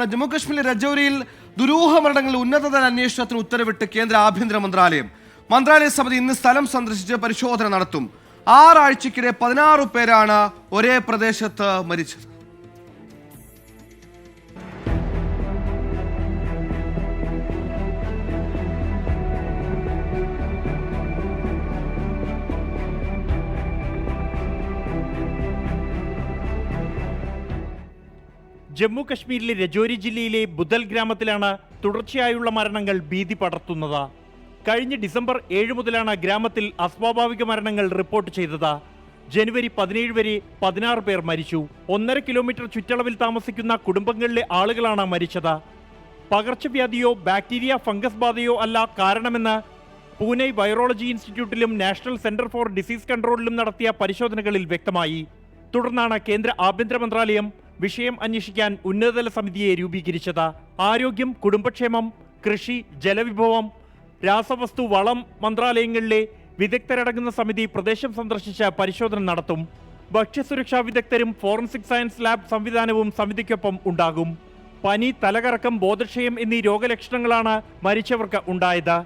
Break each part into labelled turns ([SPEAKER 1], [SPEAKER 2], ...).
[SPEAKER 1] ജമ്മുകശ്മീരിലെ രജൌരിയിൽ ദുരൂഹ മരണങ്ങളിൽ ഉന്നതതല അന്വേഷണത്തിന് ഉത്തരവിട്ട് കേന്ദ്ര ആഭ്യന്തര മന്ത്രാലയം. മന്ത്രാലയ സമിതി ഇന്ന് സ്ഥലം സന്ദർശിച്ച് പരിശോധന നടത്തും. 6 ആഴ്ചക്കിടെ 16 പേരാണ് ഒരേ പ്രദേശത്ത് മരിച്ചത്.
[SPEAKER 2] ജമ്മു കശ്മീരിലെ രജോരി ജില്ലയിലെ ബുദൽ ഗ്രാമത്തിലാണ് തുടർച്ചയായുള്ള മരണങ്ങൾ ഭീതി പടർത്തുന്നത്. കഴിഞ്ഞ ഡിസംബർ 7 മുതലാണ് ഗ്രാമത്തിൽ അസ്വാഭാവിക മരണങ്ങൾ റിപ്പോർട്ട് ചെയ്തത്. ജനുവരി 17 വരെ 16 പേർ മരിച്ചു. 1.5 കിലോമീറ്റർ ചുറ്റളവിൽ താമസിക്കുന്ന കുടുംബങ്ങളിലെ ആളുകളാണ് മരിച്ചത്. പകർച്ചവ്യാധിയോ ബാക്ടീരിയ ഫംഗസ് ബാധയോ അല്ല കാരണമെന്ന് പൂനെ വൈറോളജി ഇൻസ്റ്റിറ്റ്യൂട്ടിലും നാഷണൽ സെന്റർ ഫോർ ഡിസീസ് കൺട്രോളിലും നടത്തിയ പരിശോധനകളിൽ വ്യക്തമായി. തുടർന്നാണ് കേന്ദ്ര ആഭ്യന്തര മന്ത്രാലയം വിഷയം അന്വേഷിക്കാൻ ഉന്നതതല സമിതിയെ രൂപീകരിച്ചത്. ആരോഗ്യം, കുടുംബക്ഷേമം, കൃഷി, ജലവിഭവം, രാസവസ്തു, വളം മന്ത്രാലയങ്ങളിലെ വിദഗ്ധരടങ്ങുന്ന സമിതി പ്രദേശം സന്ദർശിച്ച് പരിശോധന നടത്തും. ഭക്ഷ്യസുരക്ഷാ വിദഗ്ധരും ഫോറൻസിക് സയൻസ് ലാബ് സംവിധാനവും സമിതിക്കൊപ്പം ഉണ്ടാകും. പനി, തലകറക്കം, ബോധക്ഷയം എന്നീ രോഗലക്ഷണങ്ങളാണ് മരിച്ചവർക്ക് ഉണ്ടായത്.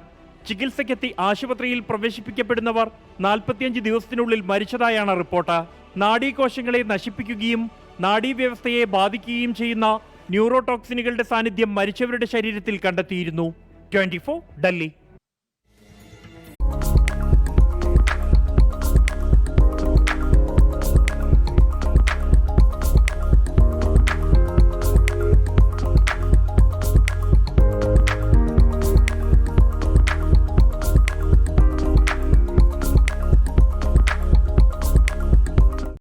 [SPEAKER 2] ചികിത്സയ്ക്കെത്തി ആശുപത്രിയിൽ പ്രവേശിപ്പിക്കപ്പെടുന്നവർ 45 ദിവസത്തിനുള്ളിൽ മരിച്ചതായാണ് റിപ്പോർട്ട്. നാഡീകോശങ്ങളെ നശിപ്പിക്കുകയും നാഡീവ്യവസ്ഥയെ ബാധിക്കുകയും ചെയ്യുന്ന ന്യൂറോടോക്സിനുകളുടെ സാന്നിധ്യം മരിച്ചവരുടെ ശരീരത്തിൽ കണ്ടെത്തിയിരുന്നു. 24 ഡൽഹി.